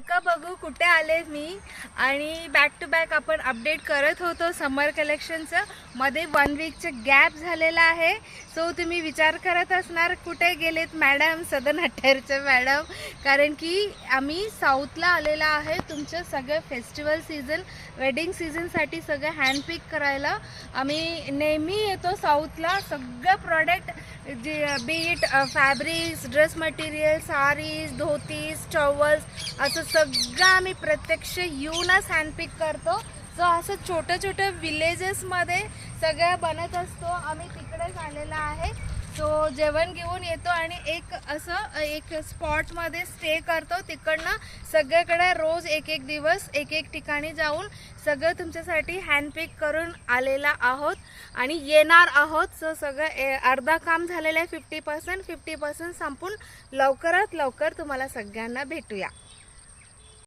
का बघू कुठे आले मी आणि बॅक टू बॅक आपण अपडेट करत होतो समर कलेक्शनचं. मध्ये 1 वीकचं गॅप झालेला आहे. सो तुम्ही विचार करत असणार कुठे गेलेत मॅडम, सदन अट्टेरचे मॅडम, कारण की आम्ही साऊथला आलेला आहे. तुमचं सगळं फेस्टिवल सीझन, वेडिंग सीझनसाठी सगळं हँडपिक करायला आम्ही नेहमी येतो साऊथला. सगळं प्रॉडक्ट जे बीट fabrics, dress material, saris, dhotis, towels, असं सगळं आम्ही प्रत्यक्ष येऊनच हँडपिक करतो. सो असं छोट्या विलेजेसमध्ये सगळं बनत असतो. आम्ही तिकडेच आलेला आहे. सो जेवण घेऊन येतो आणि एक स्पॉटमध्ये स्टे करतो. तिकडनं सगळीकडे रोज एक दिवस एक ठिकाणी जाऊन सगळं तुमच्यासाठी हँडपिक करून आलेला आहोत आणि येणार आहोत. सो सगळं अर्धा काम झालेलं आहे. 50% संपून लवकरात लवकर तुम्हाला सगळ्यांना भेटूया.